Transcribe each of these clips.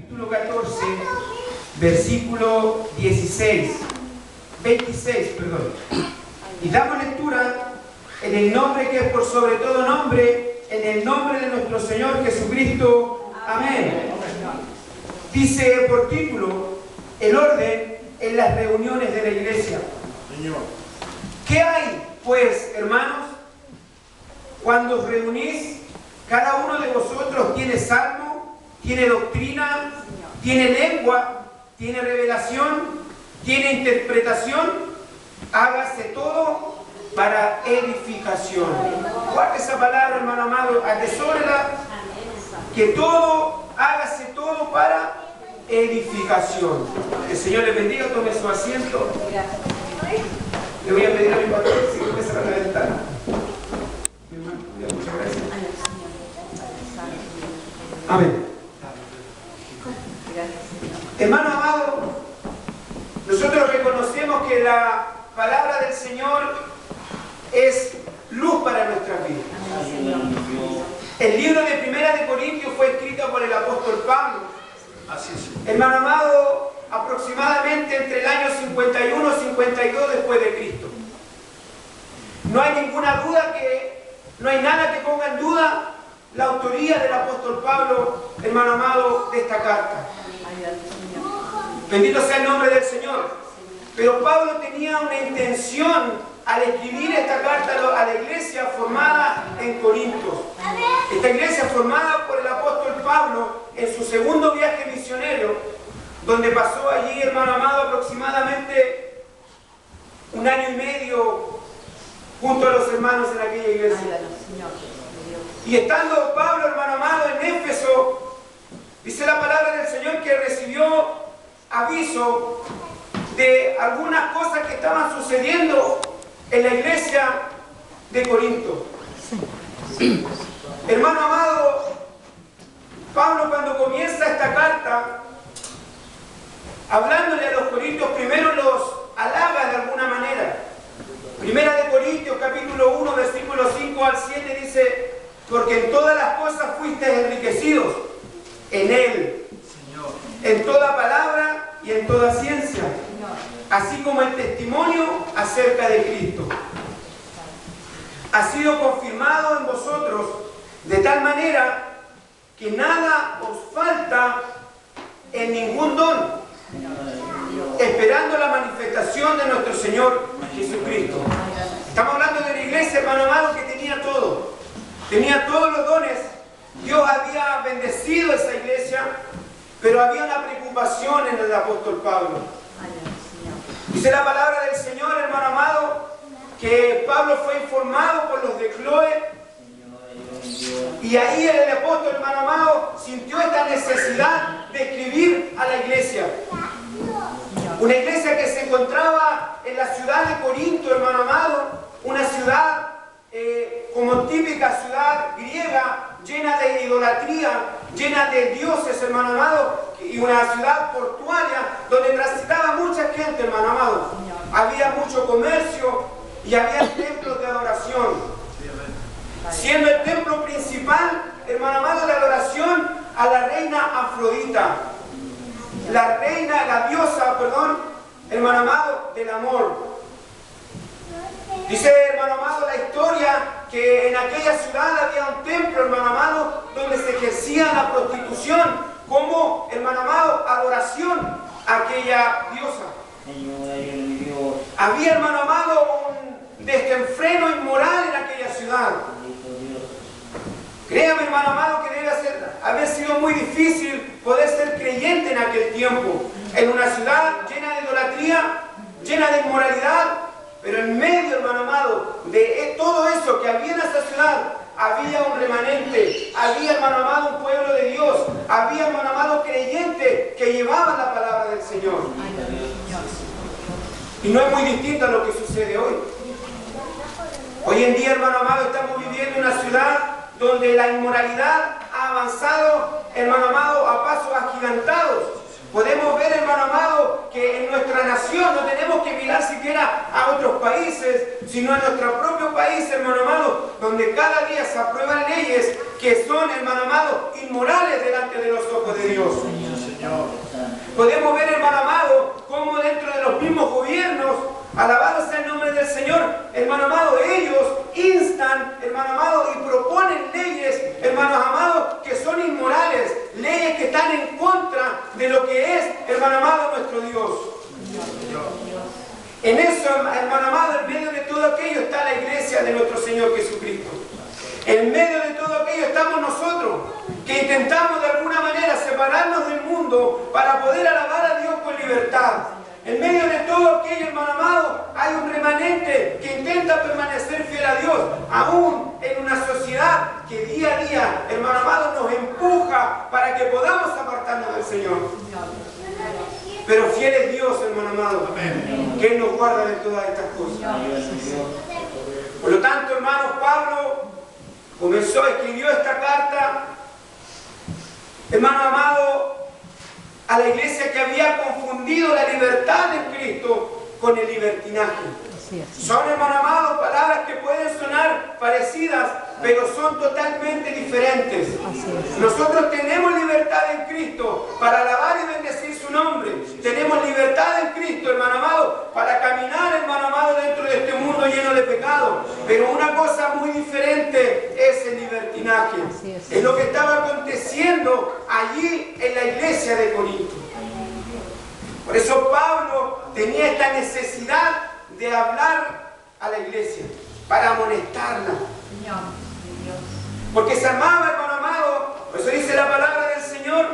capítulo 14, versículo 26, perdón. Y damos lectura en el nombre que es por sobre todo nombre, en el nombre de nuestro Señor Jesucristo. Amén. Dice por título, el orden en las reuniones de la iglesia. ¿Qué hay, pues, hermanos? Cuando os reunís, cada uno de vosotros tiene salmo, tiene doctrina, tiene lengua, tiene revelación, tiene interpretación. Hágase todo para edificación. Guarde esa palabra, hermano amado, atesórela. Que todo, hágase todo para edificación. El Señor les bendiga, tome su asiento. Le voy a pedir a mi pastor si quiere cerrar la ventana. Muchas gracias. Amén. Hermano amado, nosotros reconocemos que la palabra del Señor es luz para nuestras vidas. El libro de Primera de Corintios fue escrito por el apóstol Pablo. Así es. Hermano amado, aproximadamente entre el año 51 y 52 después de Cristo. No hay ninguna duda no hay nada que ponga en duda la autoría del apóstol Pablo, hermano amado, de esta carta. Bendito sea el nombre del Señor. Pero Pablo tenía una intención al escribir esta carta a la iglesia formada en Corinto. Esta iglesia formada por el apóstol Pablo en su segundo viaje misionero, donde pasó allí, hermano amado, aproximadamente 1 año y medio junto a los hermanos en aquella iglesia. Y estando Pablo, hermano amado, en Éfeso, dice la palabra del Señor que recibió aviso de algunas cosas que estaban sucediendo en la iglesia de Corinto. Hermano amado, Pablo cuando comienza esta carta, hablándole a los corintios, primero los halaga de alguna manera. Primera de Corintios, capítulo 1, versículos 5 al 7, dice: porque en todas las cosas fuisteis enriquecidos en Él, Señor, en toda palabra y en toda ciencia, así como el testimonio acerca de Cristo ha sido confirmado en vosotros de tal manera que nada os falta en ningún don, esperando la manifestación de nuestro Señor Jesucristo. Estamos hablando de una iglesia, hermano amado, que tenía todo. Tenía todos los dones. Dios había bendecido esa iglesia, pero había una preocupación en el apóstol Pablo. Dice la palabra del Señor, hermano amado, que Pablo fue informado por los de Cloé, y ahí el apóstol, hermano amado, sintió esta necesidad de escribir a la iglesia. Una iglesia que se encontraba en la ciudad de Corinto, hermano amado, una ciudad como típica ciudad griega, llena de idolatría, llena de dioses, hermano amado, y una ciudad portuaria donde transitaba mucha gente, hermano amado. Había mucho comercio y había templos de adoración. Siendo el templo principal, hermano amado, de adoración a la reina Afrodita, la diosa, hermano amado, del amor. Dice, hermano amado, la historia que en aquella ciudad había un templo, hermano amado, donde se ejercía la prostitución como, hermano amado, adoración a aquella diosa. Había, hermano amado, un desenfreno inmoral en aquella ciudad. Créame, hermano amado, que debe haber sido muy difícil poder ser creyente en aquel tiempo, en una ciudad llena de idolatría, llena de inmoralidad, pero en medio, hermano amado, de todo eso que había en esa ciudad, había un remanente, había, hermano amado, un pueblo de Dios, había, hermano amado, creyentes que llevaban la palabra del Señor. Y no es muy distinto a lo que sucede hoy. Hoy en día, hermano amado, estamos viviendo en una ciudad donde la inmoralidad ha avanzado, hermano amado, a pasos agigantados. Podemos ver, hermano amado, que en nuestra nación no tenemos que mirar siquiera a otros países, sino a nuestro propio país, hermano amado, donde cada día se aprueban leyes que son, hermano amado, inmorales delante de los ojos de Dios. que están en contra de lo que es, hermano amado, nuestro Dios. En eso, hermano amado, en medio de todo aquello está la iglesia de nuestro Señor Jesucristo. En medio de todo aquello estamos nosotros, que intentamos de alguna manera separarnos del mundo para poder alabar a Dios con libertad. En medio de todo aquello, hermano amado, hay un remanente que intenta permanecer fiel a Dios, aún en una sociedad que día a día, hermano amado, nos empuja para que podamos apartarnos del Señor. Pero fiel es Dios, hermano amado, que Él nos guarda de todas estas cosas. Por lo tanto, hermanos, Pablo escribió esta carta, hermano amado, a la iglesia que había confundido la libertad en Cristo con el libertinaje. Son, hermano amado, palabras que pueden sonar parecidas, pero son totalmente diferentes. Nosotros tenemos libertad en Cristo para alabar y bendecir su nombre. Tenemos libertad en Cristo, hermano amado, para caminar, hermano amado, dentro de este mundo lleno de pecado. Pero una cosa muy diferente es el libertinaje. Es lo que estaba aconteciendo allí en la iglesia de Corinto. Por eso Pablo tenía esta necesidad de hablar a la iglesia, para amonestarla. Porque se amaba, hermano amado. Por eso dice la palabra del Señor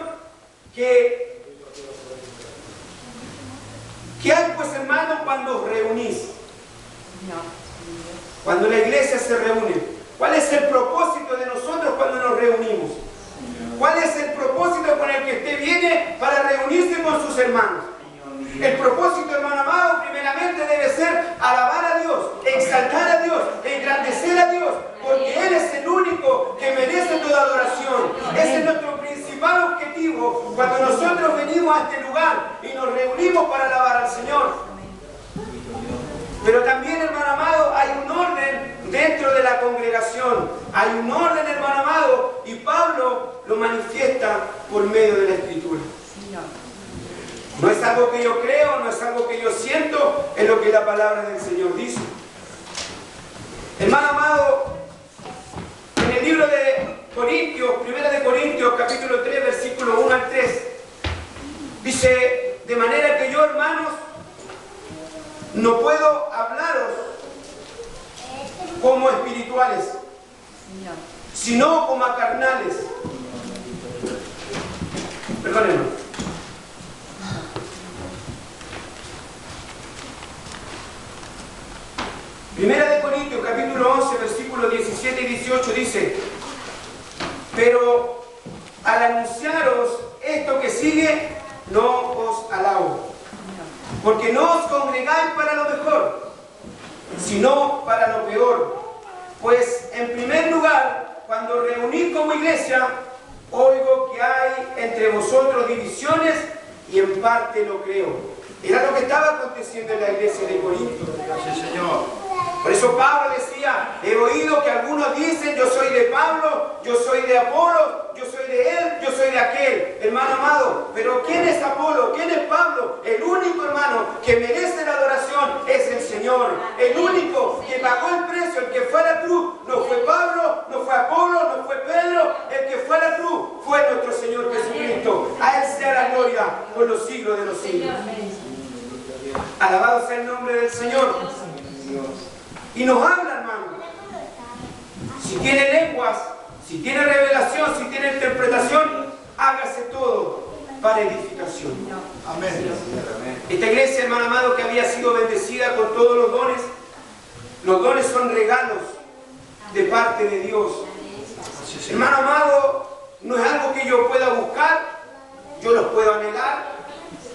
que hay, pues, hermano, cuando os reunís. Cuando la iglesia se reúne. ¿Cuál es el propósito de nosotros cuando nos reunimos? ¿Cuál es el propósito con el que usted viene para reunirse con sus hermanos? El propósito, hermano amado, primeramente debe ser alabar a Dios, exaltar a Dios, engrandecer a Dios, porque Él es el único que merece toda adoración. Ese es nuestro principal objetivo cuando nosotros venimos a este lugar y nos reunimos para alabar al Señor. Pero también, hermano amado, hay un orden dentro de la congregación. Hay un orden, hermano amado, y Pablo lo manifiesta por medio de la Escritura. No es algo que yo creo, no es algo que yo siento, es lo que la palabra del Señor dice. Hermano amado, en el libro de Corintios, 1 de Corintios, capítulo 3, versículo 1 al 3, dice, de manera que yo, hermanos, no puedo hablaros como espirituales, sino como a carnales. Perdónenme. Primera de Corintios, capítulo 11, versículos 17 y 18 dice, pero al anunciaros esto que sigue, no os alabo, porque no os congregáis para lo mejor, sino para lo peor. Pues en primer lugar, cuando reunís como iglesia, oigo que hay entre vosotros divisiones y en parte lo creo. Era lo que estaba aconteciendo en la iglesia de Corinto. Sí, Señor. Por eso Pablo decía, he oído que algunos dicen, yo soy de Pablo, yo soy de Apolo, yo soy de él, yo soy de aquel. Hermano amado, pero ¿quién es Apolo? ¿Quién es Pablo? El único, hermano, que merece la adoración es el Señor. El único que pagó el precio, el que fue a la cruz, no fue Pablo, no fue Apolo, no fue Pedro, el que fue a la cruz fue nuestro Señor Jesucristo. A Él sea la gloria por los siglos de los siglos. Alabado sea el nombre del Señor. Y nos habla, hermano. Si tiene lenguas, si tiene revelación, si tiene interpretación, hágase todo para edificación. Amén. Esta iglesia, hermano amado, que había sido bendecida con todos los dones son regalos de parte de Dios. Hermano amado, no es algo que yo pueda buscar, yo los puedo anhelar,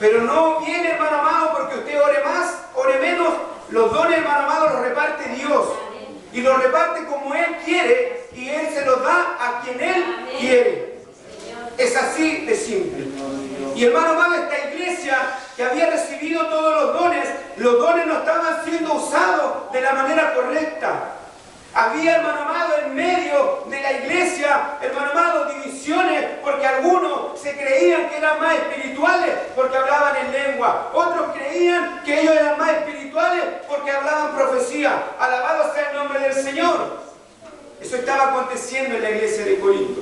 pero no viene, hermano amado, porque usted ore más, ore menos. Los dones, hermano amado, los reparte Dios. Y los reparte como Él quiere, y Él se los da a quien Él quiere. Es así de simple. Y hermano amado, esta iglesia que había recibido todos los dones no estaban siendo usados de la manera correcta. Había, hermano amado, en medio de la iglesia, hermano amado, divisiones, porque algunos se creían que eran más espirituales porque hablaban en lengua. Otros creían que ellos eran más espirituales porque hablaban profecía. Alabado sea el nombre del Señor. Eso estaba aconteciendo en la iglesia de Corinto.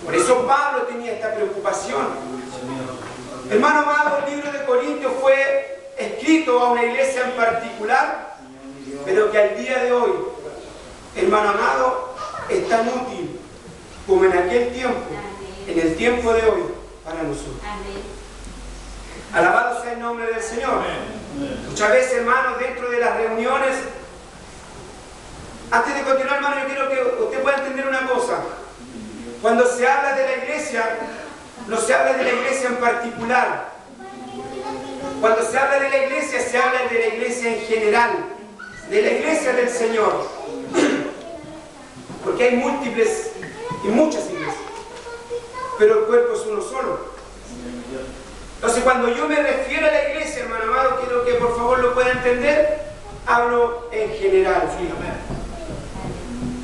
Por eso Pablo tenía esta preocupación. Hermano amado, el libro de Corintios fue escrito a una iglesia en particular, pero que al día de hoy, hermano amado, es tan útil como en aquel tiempo, en el tiempo de hoy, para nosotros. Alabado sea el nombre del Señor. Muchas veces, hermanos, dentro de las reuniones, antes de continuar, hermano, yo quiero que usted pueda entender una cosa. Cuando se habla de la iglesia, no se habla de la iglesia en particular. Cuando se habla de la iglesia, se habla de la iglesia en general, de la iglesia del Señor. Porque hay múltiples y muchas iglesias, pero el cuerpo es uno solo. Entonces, cuando yo me refiero a la iglesia, hermano amado, quiero que por favor lo pueda entender, hablo en general, ¿sí?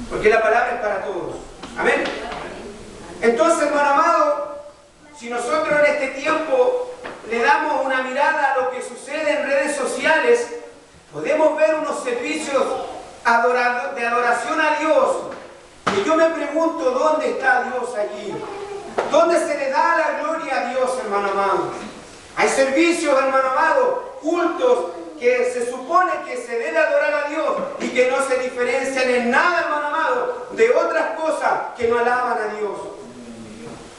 Porque la palabra es para todos. Amén. Entonces, hermano amado, si nosotros en este tiempo le damos una mirada a lo que sucede en redes sociales, podemos ver unos servicios de adoración a Dios. Y yo me pregunto, ¿dónde está Dios allí? ¿Dónde se le da la gloria a Dios, hermano amado? Hay servicios, hermano amado, cultos que se supone que se debe adorar a Dios y que no se diferencian en nada, hermano amado, de otras cosas que no alaban a Dios.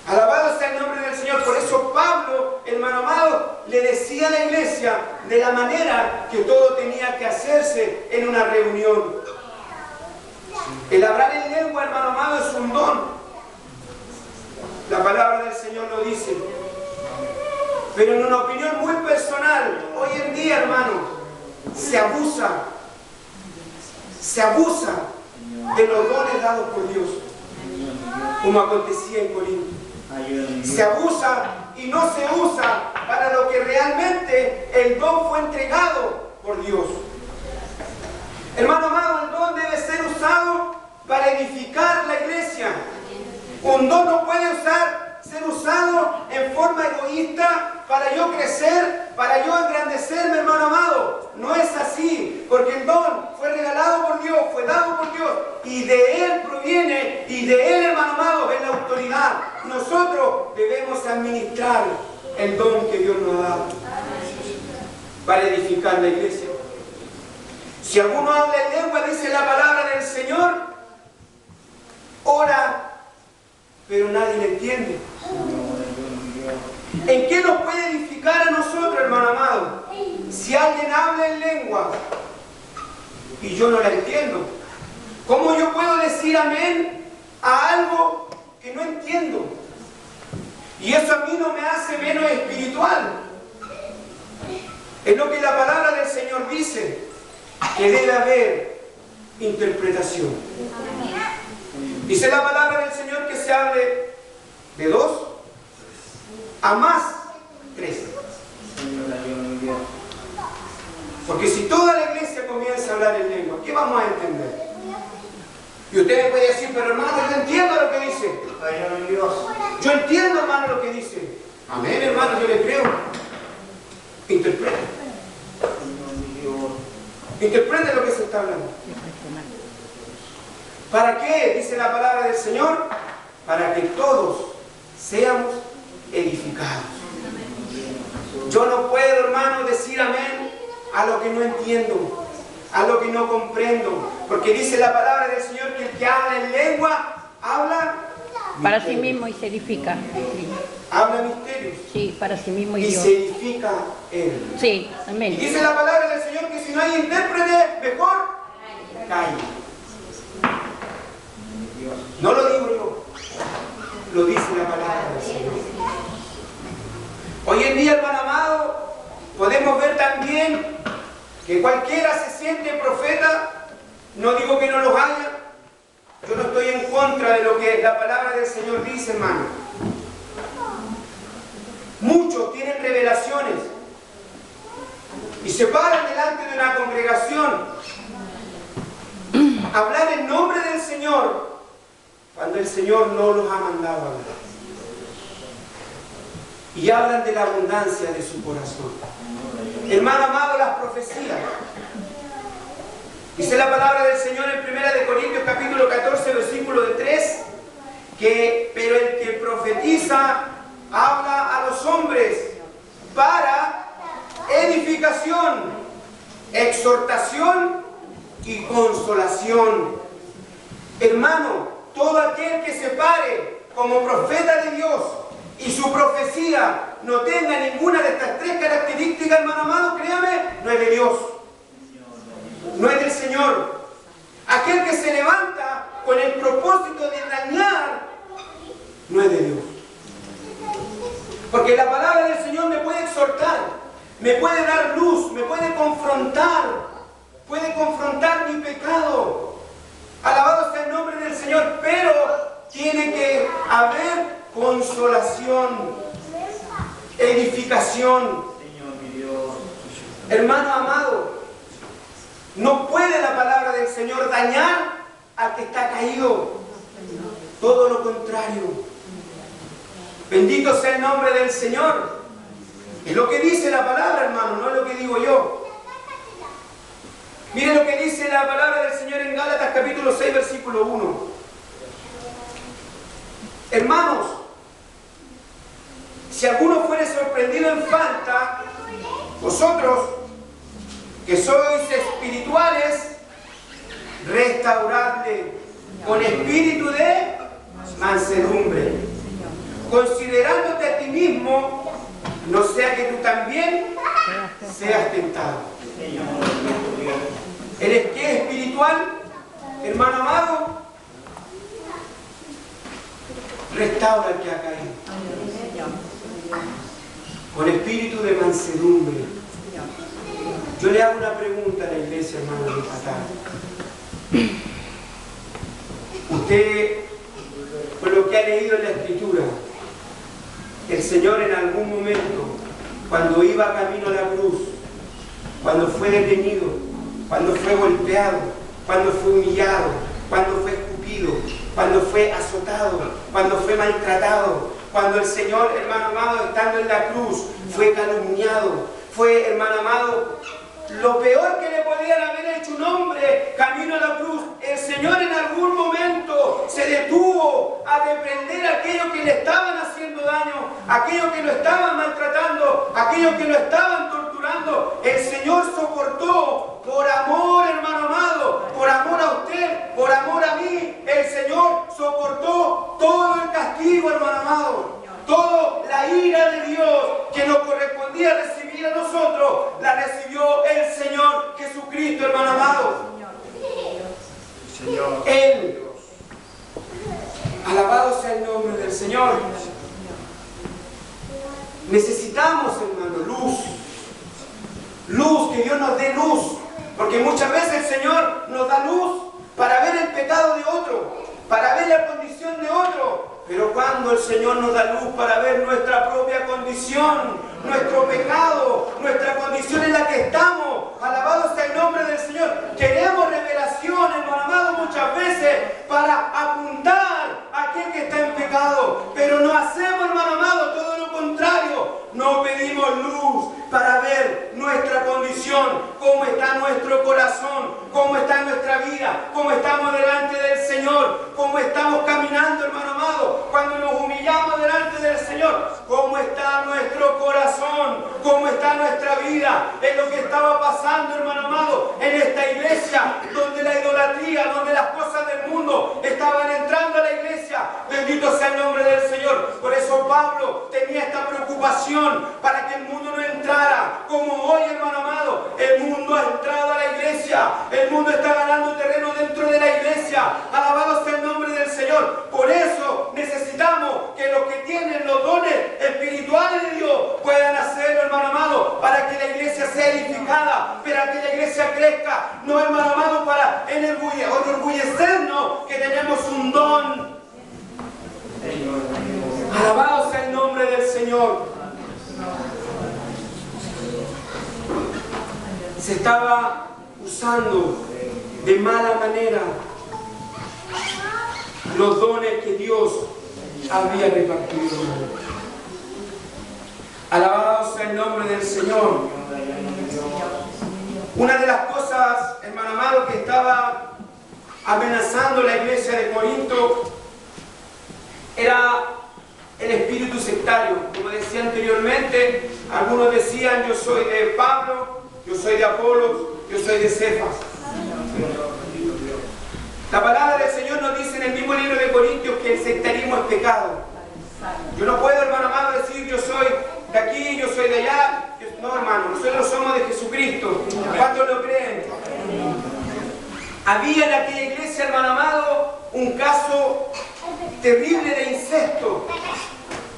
Alabado sea el nombre del Señor. Por eso Pablo, hermano amado, le decía a la iglesia de la manera que todo tenía que hacerse en una reunión. El hablar en lengua, hermano amado, es un don. La palabra del Señor lo dice. Pero en una opinión muy personal, hoy en día, hermano, se abusa de los dones dados por Dios, como acontecía en Corinto. Se abusa y no se usa para lo que realmente el don fue entregado por Dios. Hermano amado, el don debe ser usado para edificar la iglesia. Un don no puede ser usado en forma egoísta para yo crecer, para yo engrandecerme, hermano amado. No es así, porque el don fue regalado por Dios, fue dado por Dios, y de Él proviene, y de Él, hermano amado, es la autoridad. Nosotros debemos administrar el don que Dios nos ha dado para edificar la iglesia. Si alguno habla en lengua, dice la palabra del Señor, ora, pero nadie le entiende. ¿En qué nos puede edificar a nosotros, hermano amado? Si alguien habla en lengua y yo no la entiendo, ¿cómo yo puedo decir amén a algo que no entiendo? Y eso a mí no me hace menos espiritual. Es lo que la palabra del Señor dice, que debe haber interpretación. Dice la palabra del Señor que se hable de 2 a más 3. Porque si toda la iglesia comienza a hablar en lengua, ¿qué vamos a entender? Y usted me puede decir, pero hermano, yo entiendo lo que dice. Yo entiendo, hermano, lo que dice. Amén, hermano, yo le creo. Interprete. Interprete lo que se está hablando. ¿Para qué? Dice la palabra del Señor. Para que todos seamos edificados. Yo no puedo, hermano, decir amén a lo que no entiendo, a lo que no comprendo. Porque dice la palabra del Señor que el que habla en lengua, habla para sí mismo y se edifica. Sí. Habla misterios. Sí, para sí mismo y Dios. Se edifica él. Sí, amén. Y dice la palabra del Señor que si no hay intérprete, mejor calle. No lo digo yo, lo dice la palabra del Señor. Hoy en día, hermano amado, podemos ver también que cualquiera se siente profeta. No digo que no los haya. Yo no estoy en contra de lo que la palabra del Señor dice, hermano. Muchos tienen revelaciones y se paran delante de una congregación a hablar en nombre del Señor cuando el Señor no los ha mandado a hablar. Y hablan de la abundancia de su corazón. Hermano amado, las profecías. Dice la palabra del Señor en 1 Corintios capítulo 14, versículo de 3, pero el que profetiza habla a los hombres para edificación, exhortación y consolación. Hermano, todo aquel que se pare como profeta de Dios y su profecía no tenga ninguna de estas tres características, hermano amado, créame, no es de Dios, no es del Señor. Aquel que se levanta con el propósito de dañar, no es de Dios. Porque la palabra del Señor me puede exhortar, me puede dar luz, me puede confrontar mi pecado. Alabado sea el nombre del Señor, pero tiene que haber consolación, edificación. Hermano amado, no puede la palabra del Señor dañar al que está caído. Todo lo contrario. Bendito sea el nombre del Señor. Es lo que dice la palabra, hermano, no es lo que digo yo. Mire lo que dice la palabra del Señor en Gálatas capítulo 6, versículo 1. Hermanos, si alguno fuere sorprendido en falta, vosotros que sois espirituales, restauradle con espíritu de mansedumbre, considerándote a ti mismo, no sea que tú también seas tentado. ¿Eres qué espiritual, hermano amado? Restaura al que ha caído con espíritu de mansedumbre. Yo le hago una pregunta a la iglesia, hermano de Patán. Usted, por lo que ha leído en la Escritura, el Señor en algún momento, cuando iba camino a la cruz, cuando fue detenido, cuando fue golpeado, cuando fue humillado, cuando fue escupido, cuando fue azotado, cuando fue maltratado, cuando el Señor, hermano amado, estando en la cruz, fue calumniado, fue, hermano amado, lo peor que le podían haber hecho un hombre camino a la cruz, el Señor en algún momento se detuvo a reprender a aquellos que le estaban haciendo daño, a aquellos que lo estaban maltratando, a aquellos que lo estaban torturando. El Señor soportó por amor, hermano amado, por amor a usted, por amor a mí. El Señor soportó todo el castigo, hermano amado. Toda la ira de Dios que nos correspondía recibir a nosotros, la recibió el Señor Jesucristo, hermano amado. Él. Alabado sea el nombre del Señor. Necesitamos, hermano, luz. Luz, que Dios nos dé luz. Porque muchas veces el Señor nos da luz para ver el pecado de otro, para ver la condición de otro. Pero cuando el Señor nos da luz para ver nuestra propia condición, nuestro pecado, nuestra condición en la que estamos, alabado sea el nombre del Señor. Queremos revelación, hermano amado, muchas veces para apuntar a aquel que está en pecado. Pero no hacemos, hermano amado, todo lo contrario. No pedimos luz para ver nuestra condición, cómo está nuestro corazón, cómo está nuestra vida, cómo estamos delante del Señor, cómo estamos caminando, hermano amado, cuando nos humillamos delante del Señor, cómo está nuestro corazón, cómo está nuestra vida. Es lo que estaba pasando, hermano amado, en esta iglesia, donde la idolatría, donde las cosas del mundo estaban entrando a la iglesia. Bendito sea el nombre del Señor. Por eso Pablo tenía esta preocupación para que el mundo no entrara, como hoy, hermano amado, el mundo ha entrado a la iglesia, el mundo está ganando terreno dentro de la iglesia. Alabado sea el nombre del Señor. Por eso necesitamos que los que tienen los dones espirituales de Dios puedan hacerlo, hermano amado, para que la iglesia sea edificada, para que la iglesia crezca. No, hermano amado, para enorgullecernos que tenemos un don. Alabado sea el nombre del Señor. Se estaba usando de mala manera los dones que Dios había repartido. Alabado sea el nombre del Señor. Una de las cosas, hermano amado, que estaba amenazando la iglesia de Corinto era el espíritu sectario. Como decía anteriormente, algunos decían: yo soy de Pablo, yo soy de Apolos, yo soy de Cefas. La palabra del Señor nos dice en el mismo libro de Corintios que el sectarismo es pecado. Yo no puedo, hermano amado, decir yo soy de aquí, yo soy de allá. No, hermano, nosotros somos de Jesucristo. ¿Cuántos lo creen? Había en aquella iglesia, hermano amado, un caso terrible de incesto.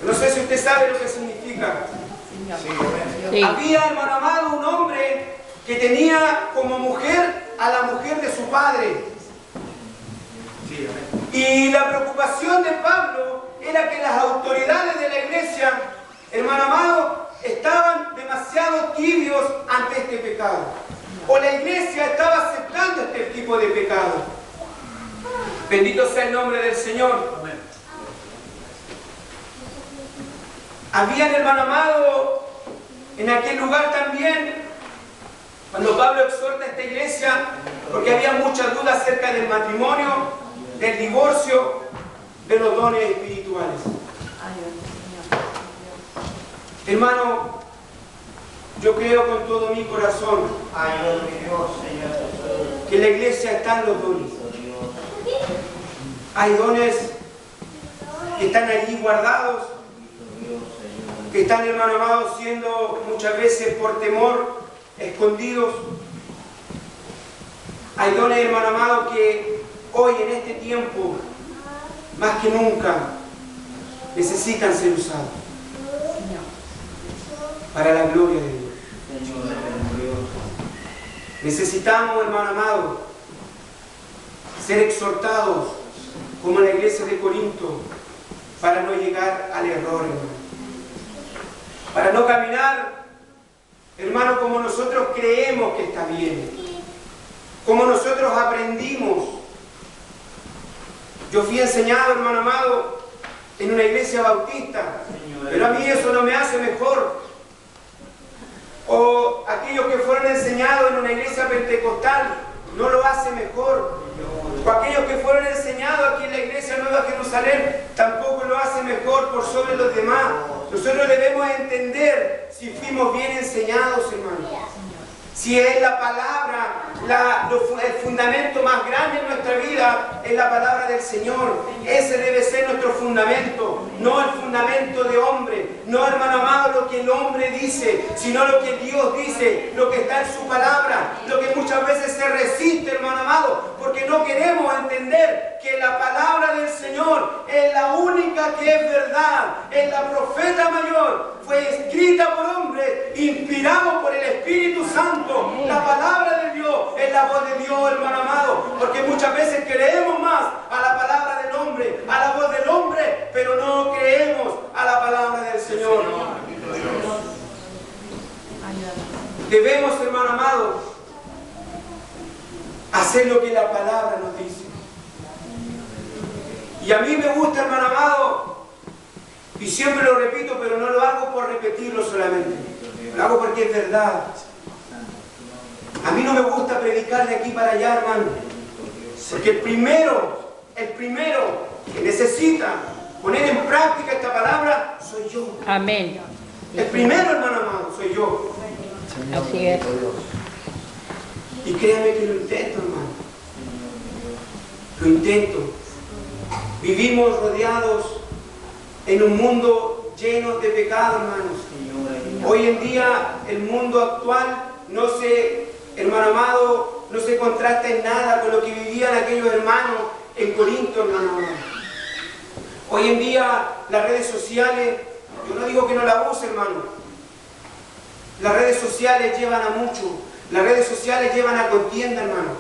No sé si usted sabe lo que significa. Sí. Había, hermano amado, un hombre que tenía como mujer a la mujer de su padre. Y la preocupación de Pablo era que las autoridades de la iglesia, hermano amado, estaban demasiado tibios ante este pecado. O la iglesia estaba aceptando este tipo de pecado. Bendito sea el nombre del Señor. Habían, hermano amado, en aquel lugar también, cuando Pablo exhorta a esta iglesia, porque había muchas dudas acerca del matrimonio, del divorcio, de los dones espirituales. Hermano, yo creo con todo mi corazón que en la iglesia están los dones. Hay dones que están allí guardados, que están, hermano amado, siendo muchas veces por temor escondidos. Hay dones, hermano amado, que hoy en este tiempo, más que nunca, necesitan ser usados para la gloria de Dios. Necesitamos, hermano amado, ser exhortados como en la iglesia de Corinto para no llegar al error, hermano. Para no caminar, hermano, como nosotros creemos que está bien, como nosotros aprendimos. Yo fui enseñado, hermano amado, en una iglesia bautista, pero a mí eso no me hace mejor. O aquellos que fueron enseñados en una iglesia pentecostal no lo hace mejor. O aquellos que fueron enseñados aquí en la iglesia Nueva Jerusalén tampoco lo hace mejor por sobre los demás. Nosotros debemos entender si fuimos bien enseñados, hermano. Si es la palabra, el fundamento más grande en nuestra vida es la palabra del Señor. Ese debe ser nuestro fundamento, no el fundamento de hombre. No, hermano amado, lo que el hombre dice, sino lo que Dios dice, lo que está en su palabra, lo que muchas veces se resiste, hermano amado, porque no queremos entender que la palabra del Señor es la única que es verdad. Es la profeta mayor, fue escrita por hombres, inspirado por el Espíritu Santo. La palabra de Dios es la voz de Dios, hermano amado, porque muchas veces creemos más a la palabra del hombre, a la voz del hombre, pero no creemos a la palabra del Señor. Debemos, hermano amado, hacer lo que la palabra nos dice. Y a mí me gusta, hermano amado, y siempre lo repito, pero no lo hago por repetirlo solamente. Lo hago porque es verdad. A mí no me gusta predicar de aquí para allá, hermano. Porque el primero que necesita poner en práctica esta palabra soy yo. Amén. El primero, hermano amado, soy yo. Así es. Y créame que lo intento, hermano. Lo intento. Vivimos rodeados en un mundo lleno de pecado, hermanos. Hoy en día, el mundo actual no se, hermano amado, no se contrasta en nada con lo que vivían aquellos hermanos en Corinto, hermano amado. Hoy en día, las redes sociales, yo no digo que no la use, hermano. Las redes sociales llevan a mucho. Las redes sociales llevan a contienda, hermano.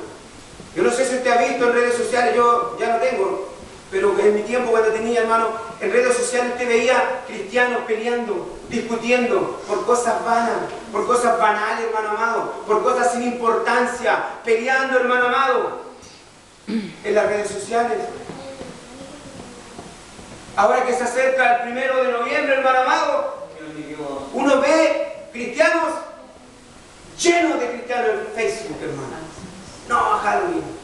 Yo no sé si usted ha visto en redes sociales, yo ya no tengo, pero en mi tiempo cuando tenía, hermano, en redes sociales usted veía cristianos peleando, discutiendo por cosas vanas, por cosas banales, hermano amado, por cosas sin importancia, peleando, hermano amado, en las redes sociales. Ahora que se acerca el 1 de noviembre, hermano amado, uno ve cristianos llenos de cristianos en Facebook, hermano. No, Halloween.